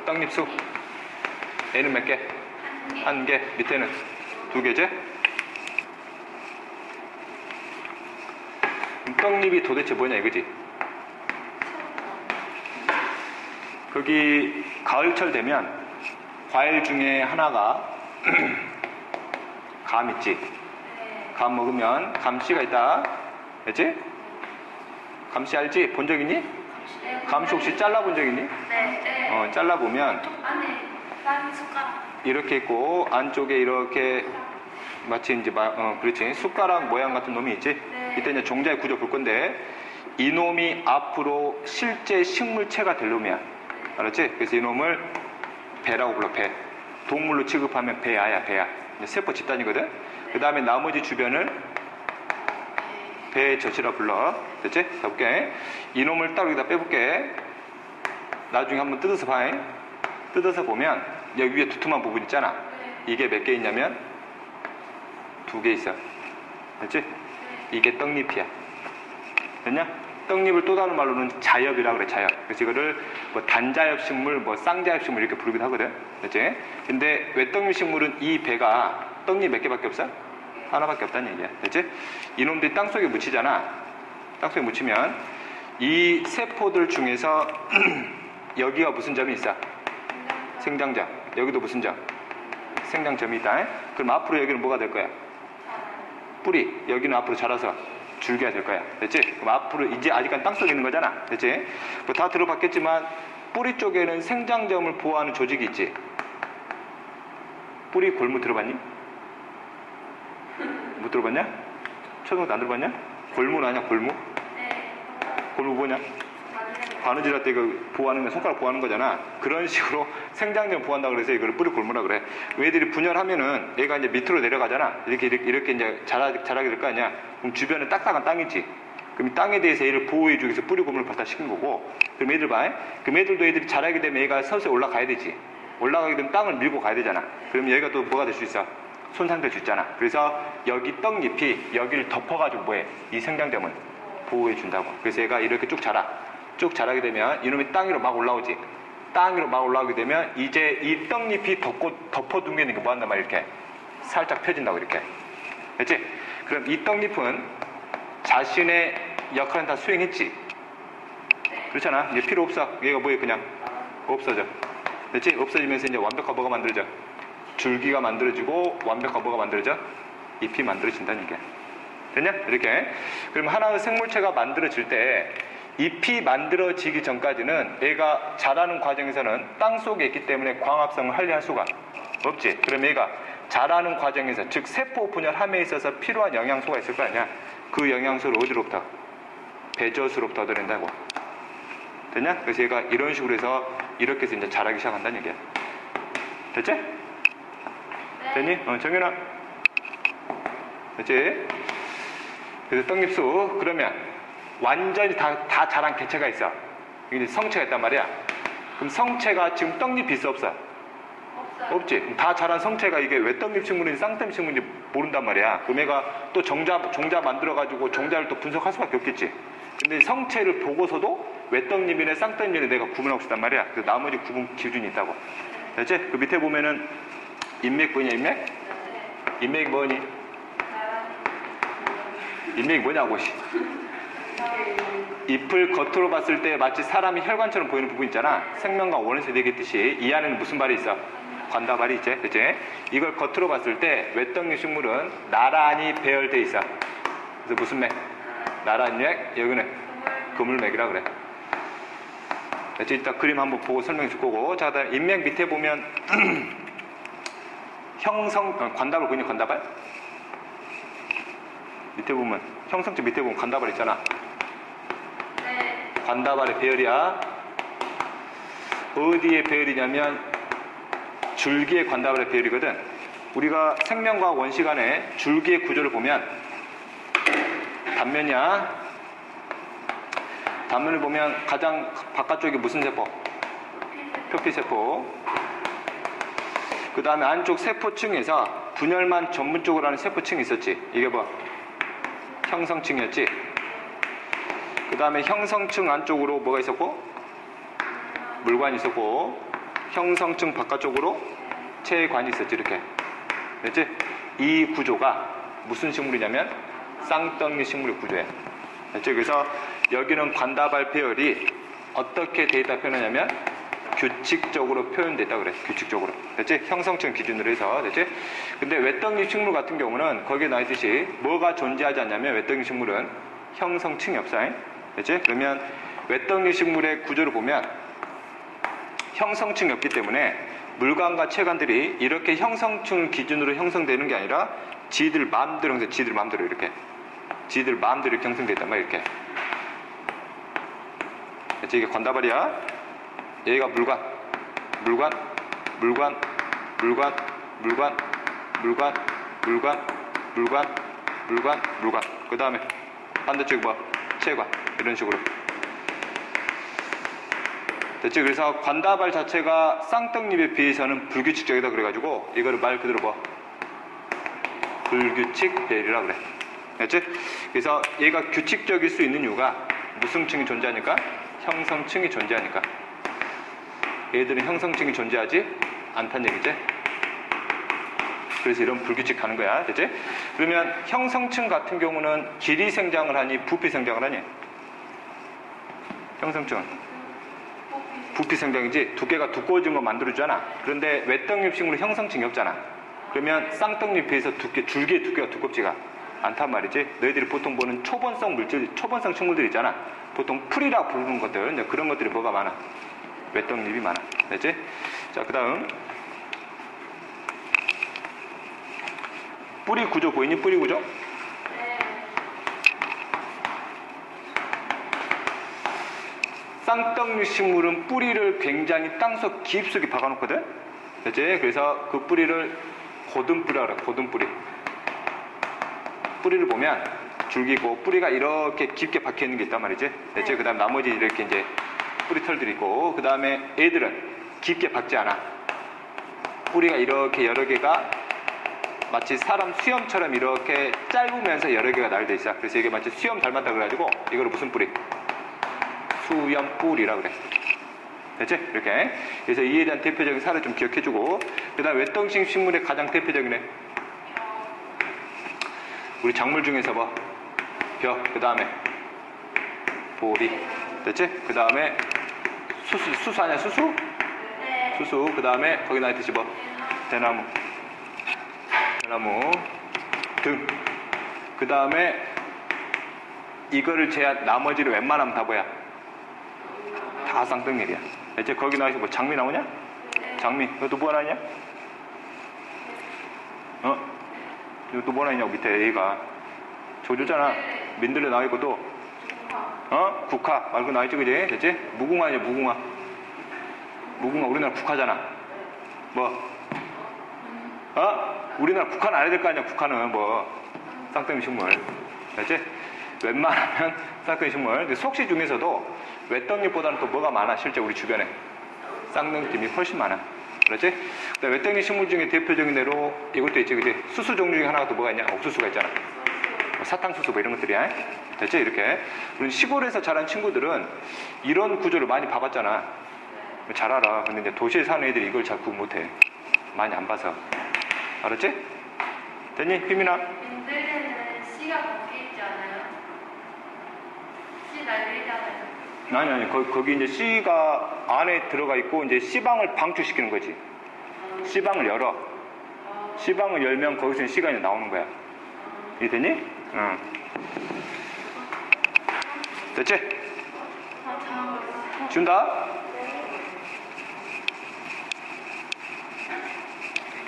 떡잎수. 얘는 몇 개? 1개. 밑에는 2개지? 떡잎이 도대체 뭐냐 이거지? 거기 가을철 되면 과일 중에 하나가 감 있지? 감 먹으면 감씨가 있다. 알지? 감씨 알지? 본 적 있니? 감수 혹시 잘라본 적 있니? 네. 잘라보면 안에 난 숟가락. 이렇게 있고 안쪽에 이렇게 마치 이제 그렇지 숟가락 모양 같은 놈이 있지. 네. 이때 이제 종자의 구조 볼 건데 이 놈이 앞으로 실제 식물체가 될 놈이야. 알았지? 그래서 이 놈을 배라고 불러. 배. 동물로 취급하면 배야야 배야. 세포 집단이거든. 그 다음에 나머지 주변을 배의 젖이라 불러. 됐지? 자 볼게. 이 놈을 따로 여기다 빼볼게. 나중에 한번 뜯어서 봐. 뜯어서 보면 여기 위에 두툼한 부분 있잖아. 이게 몇 개 있냐면 2개 있어. 됐지? 이게 떡잎이야. 됐냐? 떡잎을 또 다른 말로는 자엽이라 그래. 자엽. 그래서 이거를 뭐 단자엽 식물, 뭐 쌍자엽 식물 이렇게 부르기도 하거든. 됐지? 근데 외떡잎 식물은 이 배가 떡잎 몇 개밖에 없어? 하나밖에 없다는 얘기야. 됐지? 이놈들이 땅속에 묻히잖아. 땅속에 묻히면 이 세포들 중에서 여기가 무슨 점이 있어? 생장점. 여기도 무슨 점? 생장점이 있다. 그럼 앞으로 여기는 뭐가 될 거야? 뿌리. 여기는 앞으로 자라서 줄기가 될 거야. 됐지? 그럼 앞으로 이제 아직까지 땅속에 있는 거잖아. 됐지? 뭐 다 들어봤겠지만 뿌리 쪽에는 생장점을 보호하는 조직이 있지. 뿌리 골무 들어봤니? 못 들어봤냐? 초등학교 안 들어봤냐? 골무는 아니야? 골무? 골무 뭐냐? 바느질 할 때 그 보호하는 거, 손가락 보호하는 거잖아. 그런 식으로 생장점 보호한다 그래서 이걸 뿌리 골무라 그래. 얘들이 분열하면은 얘가 이제 밑으로 내려가잖아. 이렇게 이제 자라게 될 거 아니야. 그럼 주변에 딱딱한 땅이지. 그럼 이 땅에 대해서 얘를 보호해주기 위해서 뿌리 골무를 발달시킨 거고. 그럼 얘들 봐. 그럼 얘들도 얘들이 자라게 되면 얘가 서서히 올라가야 되지. 올라가게 되면 땅을 밀고 가야 되잖아. 그럼 얘가 또 뭐가 될 수 있어? 손상될 수 있잖아. 그래서 여기 떡잎이 여기를 덮어가지고 뭐해? 이 생장점을 보호해준다고. 그래서 얘가 이렇게 쭉 자라. 쭉 자라게 되면 이놈이 땅 위로 막 올라오지. 땅 위로 막 올라오게 되면 이제 이 떡잎이 덮어둔 게 있는 게 뭐 한단 말이야? 이렇게 살짝 펴진다고 이렇게. 됐지? 그럼 이 떡잎은 자신의 역할은 다 수행했지. 그렇잖아. 이제 필요 없어. 얘가 뭐해? 그냥 없어져. 됐지? 없어지면서 이제 완벽한 뭐가 만들어져? 줄기가 만들어지고 완벽한 뭐가 만들어져? 잎이 만들어진다는 얘기야. 됐냐? 이렇게. 그럼 하나의 생물체가 만들어질 때 잎이 만들어지기 전까지는 얘가 자라는 과정에서는 땅 속에 있기 때문에 광합성을 할애할 수가 없지. 그럼 얘가 자라는 과정에서 즉 세포 분열함에 있어서 필요한 영양소가 있을 거 아니야. 그 영양소를 어디로부터? 배젖으로부터 얻어낸다고. 됐냐? 그래서 얘가 이런 식으로 해서 이렇게 해서 이제 자라기 시작한다는 얘기야. 됐지? 됐니? 정연아. 됐지? 그래서 떡잎수 그러면 완전히 다 자란 개체가 있어. 이게 성체가 있단 말이야. 그럼 성체가 지금 떡잎이 있어 없어? 없지. 그럼 다 자란 성체가 이게 왜 떡잎 식물인지 쌍떡잎 식물인지 모른단 말이야. 그럼 얘가 또 종자 만들어가지고 종자를 또 분석할 수밖에 없겠지. 근데 성체를 보고서도 왜 떡잎이네 쌍떡잎이네 내가 구분하고 싶단 말이야. 그래서 나머지 구분 기준이 있다고. 됐지? 그 밑에 보면은 인맥 뭐냐 인맥? 인맥이 뭐니? 인맥이 뭐냐고 씨. 잎을 겉으로 봤을 때 마치 사람이 혈관처럼 보이는 부분 있잖아. 생명과 원에서 되겠듯이 이 안에는 무슨 발이 있어? 관다발이 있지. 그치? 이걸 겉으로 봤을 때 외떡잎 식물은 나란히 배열돼 있어. 그래서 무슨 맥? 나란히 맥? 여기는 그물맥이라 그래. 그치? 이따 그림 한번 보고 설명해 줄 거고. 자, 그다음 인맥 밑에 보면 관다발 보이니? 관다발? 밑에 보면 형성체 밑에 보면 관다발 있잖아. 관다발의 배열이야. 어디에 배열이냐면 줄기의 관다발의 배열이거든. 우리가 생명과학 원시간에 줄기의 구조를 보면 단면이야. 단면을 보면 가장 바깥쪽이 무슨 세포? 표피세포. 그 다음에 안쪽 세포층에서 분열만 전문적으로 하는 세포층이 있었지. 이게 뭐? 형성층이었지. 그 다음에 형성층 안쪽으로 뭐가 있었고? 물관이 있었고, 형성층 바깥쪽으로 체관이 있었지. 이렇게. 됐지? 이 구조가 무슨 식물이냐면 쌍떡잎 식물의 구조야. 됐지? 그래서 여기는 관다발 배열이 어떻게 돼 있다 표현하냐면 규칙적으로 표현됐다 그래. 규칙적으로. 됐지? 형성층 기준으로 해서. 됐지? 근데 외떡잎 식물 같은 경우는 거기에 나와있듯이 뭐가 존재하지 않냐면 외떡잎 식물은 형성층이 없어. 됐지? 그러면 외떡잎 식물의 구조를 보면 형성층이 없기 때문에 물관과 체관들이 이렇게 형성층을 기준으로 형성되는 게 아니라 지들 마음대로 이렇게 형성되어 있단 말이야. 이렇게. 그치, 이게 관다발이야. 여기가 물관. 그 다음에 반대쪽 뭐 체관. 이런 식으로. 됐지? 그래서 관다발 자체가 쌍떡잎에 비해서는 불규칙적이다 그래가지고 이거를 말 그대로 뭐 불규칙 배열이라 그래. 됐지? 그래서 얘가 규칙적일 수 있는 이유가 무슨 층이 존재하니까? 형성층이 존재하니까. 얘들은 형성층이 존재하지 않다는 얘기지? 그래서 이런 불규칙하는 거야. 됐지? 그러면 형성층 같은 경우는 길이 생장을 하니 부피 생장을 하니? 형성층은 부피 생장이지 두께가 두꺼워진 거 만들어주잖아. 그런데 외떡잎 식물은 형성층이 없잖아. 그러면 쌍떡잎에 비해서 줄기의 두께가 두껍지가 않단 말이지. 너희들이 보통 보는 초본성 식물들 있잖아. 보통 풀이라 부르는 것들, 그런 것들이 뭐가 많아? 외떡잎이 많아. 됐지? 자, 그 다음 뿌리 구조 보이니? 뿌리 구조? 쌍떡잎 식물은 뿌리를 굉장히 땅속 깊숙이 박아놓거든? 됐지? 그래서 그 뿌리를 고든뿌리라 그래, 고든뿌리. 뿌리를 보면 줄기고 뿌리가 이렇게 깊게 박혀있는 게 있단 말이지? 됐지? 그 다음 나머지 이렇게 이제 뿌리털들이 있고, 그 다음에 애들은 깊게 박지 않아. 뿌리가 이렇게 여러 개가 마치 사람 수염처럼 이렇게 짧으면서 여러 개가 날돼 있어. 그래서 이게 마치 수염 닮았다 그래가지고 이거를 무슨 뿌리? 수염뿌리라 그래. 됐지? 이렇게. 그래서 이에 대한 대표적인 사례 좀 기억해주고, 그 다음 외떡잎 식물의 가장 대표적인 우리 작물 중에서 뭐 벼, 그 다음에 보리. 됐지? 그 다음에 수수 아니야? 수수? 수수. 그 다음에 거기 나있듯이 뭐 대나무 등. 그 다음에 이거를 제한 나머지를 웬만하면 다 뭐야? 다 쌍떡잎이야. 이제 거기 나와서 뭐 장미 나오냐? 장미. 이것도 뭐 하나 있냐? 이것도 뭐 하나 있냐고 밑에 얘가 조조잖아. 민들레 나와 있고도 국화 말고 나와 있지, 그지? 됐지? 무궁화냐, 무궁화. 우리나라 국화잖아. 뭐? 우리나라 국화는 알아야 될 거 아니야. 국화는 뭐 쌍떡잎 식물. 됐지? 웬만하면 쌍떡잎 식물. 근데 속시 중에서도 외떡잎보다는 또 뭐가 많아? 실제 우리 주변에 쌍떡잎이 훨씬 많아. 그렇지? 외떡잎 식물 중에 대표적인 대로 이것도 있지, 그지? 수수 종류 중에 하나가 또 뭐가 있냐? 옥수수가 있잖아. 사탕수수 뭐 이런 것들이야. 됐지? 이렇게. 그럼 시골에서 자란 친구들은 이런 구조를 많이 봐봤잖아. 잘 알아. 근데 이제 도시에 사는 애들이 이걸 잘 구분 못해. 많이 안 봐서. 알았지? 됐니? 휘민아? 민들레는 씨가 밖에 있지 않아요? 씨 날리잖아요. 아니. 거기 이제 씨가 안에 들어가 있고, 이제 씨방을 방출시키는 거지. 씨방을 열어. 씨방을 열면 거기서 씨가 이제 나오는 거야. 이해됐니? 응. 됐지? 준다?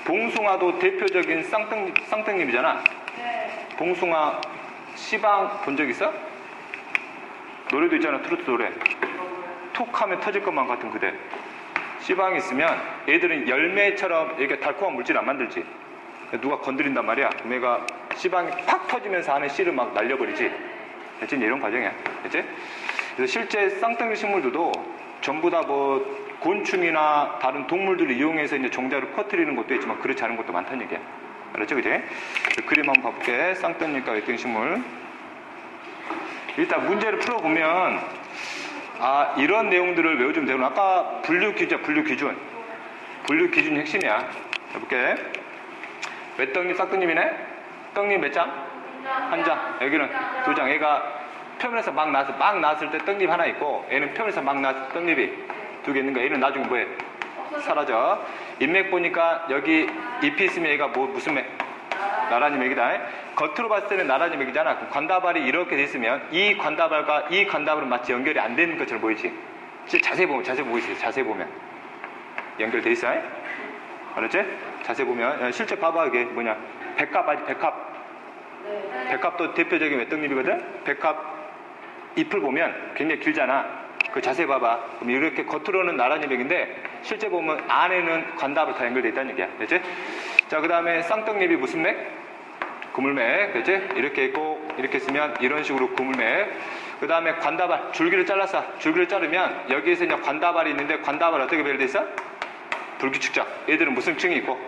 봉숭아도 대표적인 쌍떡잎이잖아. 네. 봉숭아 씨방 본 적 있어? 노래도 있잖아. 트로트 노래. 톡 하면 터질 것만 같은 그대. 씨방이 있으면 애들은 열매처럼 이렇게 달콤한 물질 안 만들지. 누가 건드린단 말이야. 그럼 얘가 씨방이 팍 터지면서 안에 씨를 막 날려버리지. 됐지? 이런 과정이야. 됐지? 그래서 실제 쌍떡잎 식물들도 전부 다 뭐 곤충이나 다른 동물들을 이용해서 이제 종자를 퍼뜨리는 것도 있지만 그렇지 않은 것도 많다는 얘기야. 알았죠? 그지? 그림 한번 봐볼게. 쌍떡잎과 외떡잎 식물. 일단 문제를 풀어보면 이런 내용들을 외워주면 되구나. 아까 분류 기준. 분류 기준이 핵심이야. 해볼게. 외떡잎, 쌍떡잎이네? 떡잎 몇 장? 한 장. 여기는 두 장. 얘가 표면에서 막 나왔을 때 떡잎 하나 있고, 얘는 표면에서 막 나왔을 때 떡잎이 두 개 있는 거야. 얘는 나중에 뭐해? 사라져. 잎맥 보니까 여기 잎이 있으면 얘가 무슨 맥? 나란히 맥이다. 겉으로 봤을 때는 나란히 맥이잖아. 그럼 관다발이 이렇게 돼 있으면 이 관다발과 이 관다발은 마치 연결이 안 되는 것처럼 보이지. 자세히 보면, 자세히 보고 있어요. 자세히 보면 연결돼 있어. 알았지? 자세히 보면 실제 봐봐. 이게 뭐냐, 백합 아니 백합. 백합도 대표적인 외떡잎이거든. 백합 잎을 보면 굉장히 길잖아. 그 자세히 봐봐. 그럼 이렇게 겉으로는 나란히 맥인데 실제 보면 안에는 관다발 다 연결돼 있다는 얘기야. 됐지? 자, 그 다음에 쌍떡잎이 무슨 맥? 그물맥. 됐지? 이렇게 있고 이렇게 쓰면 이런 식으로 그물맥. 그 다음에 관다발, 줄기를 잘랐어. 줄기를 자르면 여기에서 그냥 관다발이 있는데 관다발 어떻게 배열돼 있어? 불규칙적. 얘들은 무슨 층이 있고?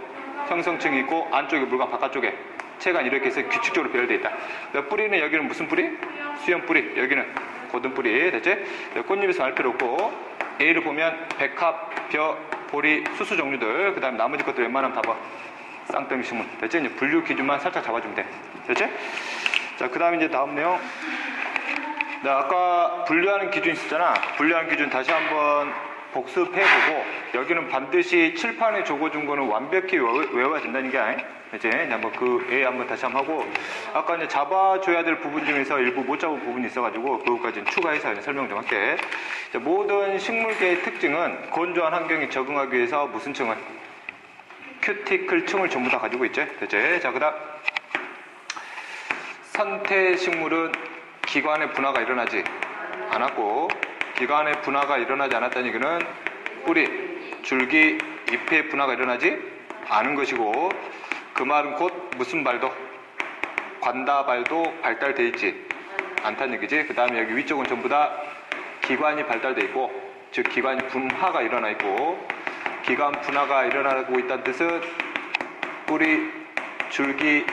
형성층이 있고 안쪽에 물과 바깥쪽에 체가 이렇게 해서 규칙적으로 배열돼 있다. 뿌리는 여기는 무슨 뿌리? 수염 뿌리. 여기는 고든 뿌리. 됐지? 꽃잎에서 알 필요 없고 A를 보면 백합, 벼, 보리, 수수 종류들. 그 다음에 나머지 것들 웬만하면 다 봐. 쌍떡잎 식물. 됐지? 이제 분류 기준만 살짝 잡아주면 돼. 됐지? 자, 그 다음에 이제 다음 내용. 나 아까 분류하는 기준 있었잖아. 분류하는 기준 다시 한번 복습해보고 여기는 반드시 칠판에 적어준 거는 완벽히 외워야 된다는 게 아니야. 이제 한번 그 A 한번 다시 한번 하고 아까 이제 잡아줘야 될 부분 중에서 일부 못 잡은 부분이 있어가지고 그것까지는 추가해서 설명 좀 할게. 자, 모든 식물계의 특징은 건조한 환경에 적응하기 위해서 무슨 층을? 큐티클 층을 전부 다 가지고 있지. 됐지? 자, 그다음 선태식물은 기관의 분화가 일어나지 않았고 기관의 분화가 일어나지 않았다는 얘기는 뿌리, 줄기, 잎의 분화가 일어나지 않은 것이고 그 말은 곧 무슨 발도? 관다발도 발달되어 있지 않다는 얘기지. 그 다음에 여기 위쪽은 전부 다 기관이 발달되어 있고 즉 기관이 분화가 일어나 있고 기관 분화가 일어나고 있다는 뜻은 뿌리, 줄기,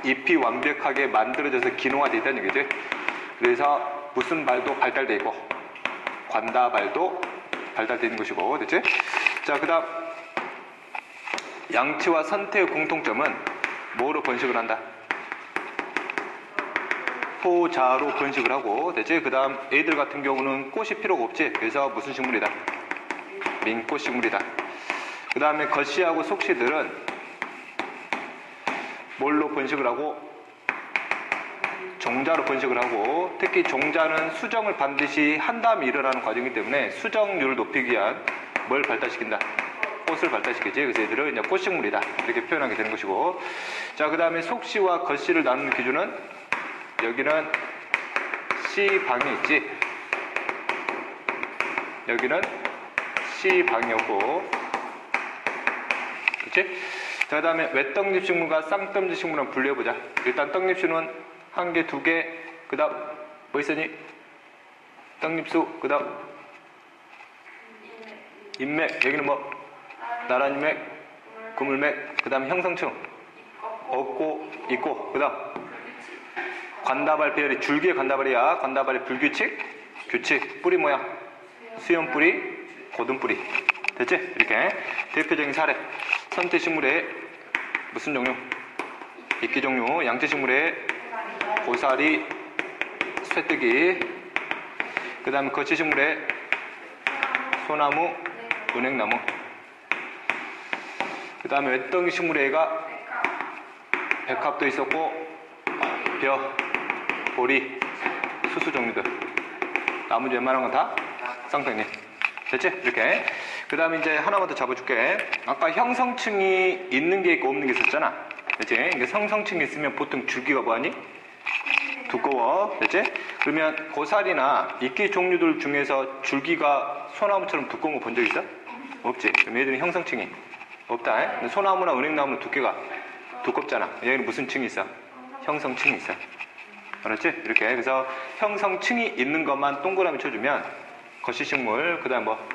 잎이 완벽하게 만들어져서 기능화되어 있다는 얘기지. 그래서 무슨 발도 발달되어 있고 관다발도 발달되어 있는 것이고. 됐지? 자, 그 다음 양치와 선태의 공통점은 뭐로 번식을 한다? 포자로 번식을 하고. 됐지? 그 다음 애들 같은 경우는 꽃이 필요가 없지. 그래서 무슨 식물이다? 민꽃 식물이다. 그 다음에 겉씨하고 속씨들은 뭘로 번식을 하고? 종자로 번식을 하고 특히 종자는 수정을 반드시 한 다음에 일어나는 과정이기 때문에 수정률을 높이기 위한 뭘 발달시킨다? 꽃을 발달시키지. 그래서 얘들은 이제 꽃식물이다 이렇게 표현하게 되는 것이고. 자, 그 다음에 속씨와 겉씨를 나누는 기준은 여기는 C방이 있지. 여기는 C방이었고 그렇지? 자, 그 다음에 외떡잎 식물과 쌍떡잎 식물을 분류해보자. 일단 떡잎수는 한 개, 두 개, 그 다음 뭐 있으니? 떡잎수, 그 다음 잎맥, 여기는 뭐? 나란잎맥, 그물맥, 그 다음 형성층 없고 있고, 그 다음 관다발 배열이 줄기의 관다발이야. 관다발의 불규칙, 규칙, 뿌리 모양 수염 뿌리, 고든 뿌리. 됐지? 이렇게 대표적인 사례. 선태식물의 무슨 종류? 이끼 종류. 양태식물의 고사리, 쇠뜨기. 그 다음에 거치식물의 소나무, 은행나무. 그 다음에 외떡잎 식물의 애가 백합도 있었고 벼, 보리, 수수 종류들. 나머지 웬만한 건 다 쌍떡잎. 됐지? 이렇게. 그 다음에 이제 하나만 더 잡아줄게. 아까 형성층이 있는 게 있고 없는 게 있었잖아. 됐지? 이게 형성층이 있으면 보통 줄기가 뭐하니? 두꺼워. 됐지? 그러면 고사리나 이끼 종류들 중에서 줄기가 소나무처럼 두꺼운 거 본 적 있어? 없지. 그럼 얘들은 형성층이 없다. 근데 소나무나 은행나무는 두께가 두껍잖아. 여기는 무슨 층이 있어? 형성층이 있어. 알았지? 이렇게. 그래서 형성층이 있는 것만 동그라미 쳐주면 거시식물, 그 다음 뭐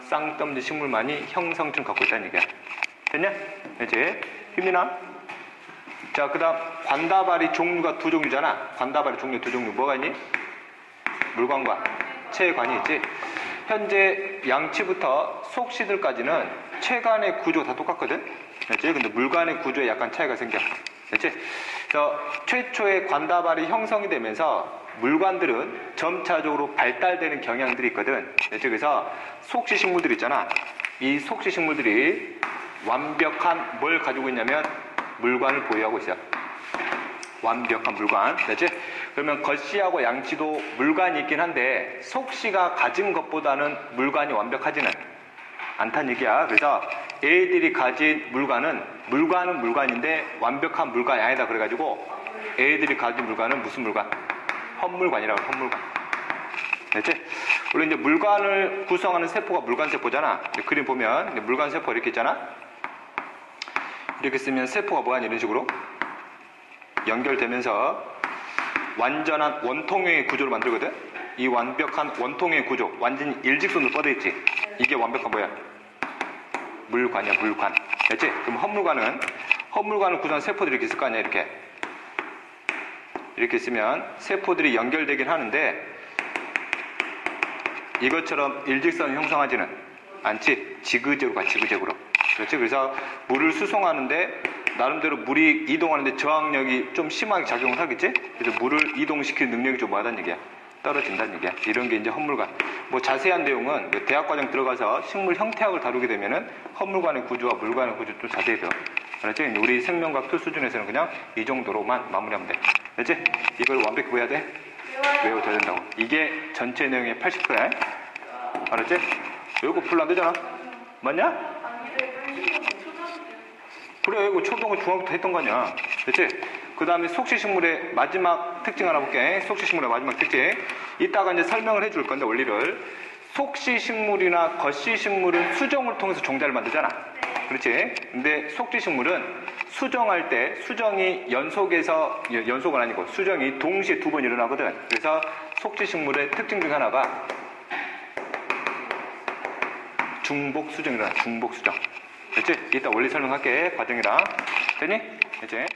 쌍떡잎 식물만이 형성층 갖고 있다는 얘기야. 됐냐? 됐지? 힘이나? 자, 그 다음 관다발이 종류가 두 종류잖아. 관다발이 종류 두 종류 뭐가 있니? 물관과 체관이 있지. 현재 양치부터 속씨들까지는 체관의 구조가 다 똑같거든. 됐지? 근데 물관의 구조에 약간 차이가 생겨. 됐지? 최초의 관다발이 형성이 되면서 물관들은 점차적으로 발달되는 경향들이 있거든. 됐지? 그래서 속씨 식물들 있잖아. 이 속씨 식물들이 완벽한 뭘 가지고 있냐면 물관을 보유하고 있어요. 완벽한 물관. 됐지? 그러면 겉씨하고 양씨도 물관이 있긴 한데 속씨가 가진 것보다는 물관이 완벽하지는 않다는 얘기야. 그래서 애들이 가진 물관은 물관인데 완벽한 물관이 아니다. 그래가지고 애들이 가진 물관은 무슨 물관? 헛물관이라고. 헛물관. 됐지? 원래 이제 물관을 구성하는 세포가 물관세포잖아. 그림 보면 이제 물관세포 이렇게 있잖아. 이렇게 쓰면 세포가 뭐하냐 이런 식으로 연결되면서 완전한 원통형의 구조를 만들거든. 이 완벽한 원통형의 구조, 완전히 일직선으로 뻗어 있지. 이게 완벽한 뭐야? 물관이야, 물관. 됐지? 그럼 헛물관을 구성하는 세포들이 이렇게 있을 거 아니야, 이렇게 있으면 세포들이 연결되긴 하는데 이것처럼 일직선을 형성하지는 않지. 지그재그로 가, 지그재그로. 그렇지? 그래서 물을 수송하는데 나름대로 물이 이동하는데 저항력이 좀 심하게 작용을 하겠지? 그래서 물을 이동시키는 능력이 좀 뭐하다는 얘기야? 떨어진다는 얘기야. 이런 게 이제 헛물관. 뭐 자세한 내용은 대학과정 들어가서 식물 형태학을 다루게 되면은 헛물관의 구조와 물관의 구조 좀 자세히 배워. 알았지? 우리 생명과학 2 수준에서는 그냥 이 정도로만 마무리하면 돼. 알았지? 이걸 완벽히 뭐 해야 돼? 외워줘야 된다고. 이게 전체 내용의 80%야. 알았지? 외우고 풀로 안 되잖아. 맞냐? 아니, 초등학교 그래, 이거 초등학교 중학교 때 했던 거 아니야. 됐지? 그 다음에 속시식물의 마지막 특징 하나 볼게. 속시식물의 마지막 특징. 이따가 이제 설명을 해줄 건데, 원리를. 속시식물이나 겉시식물은 수정을 통해서 종자를 만들잖아. 그렇지? 근데 속지식물은 수정할 때 수정이 연속은 아니고 수정이 동시에 2번 일어나거든. 그래서 속지식물의 특징 중 하나가 중복수정이라 중복수정. 됐지? 이따 원리 설명할게. 과정이랑. 됐니? 됐지?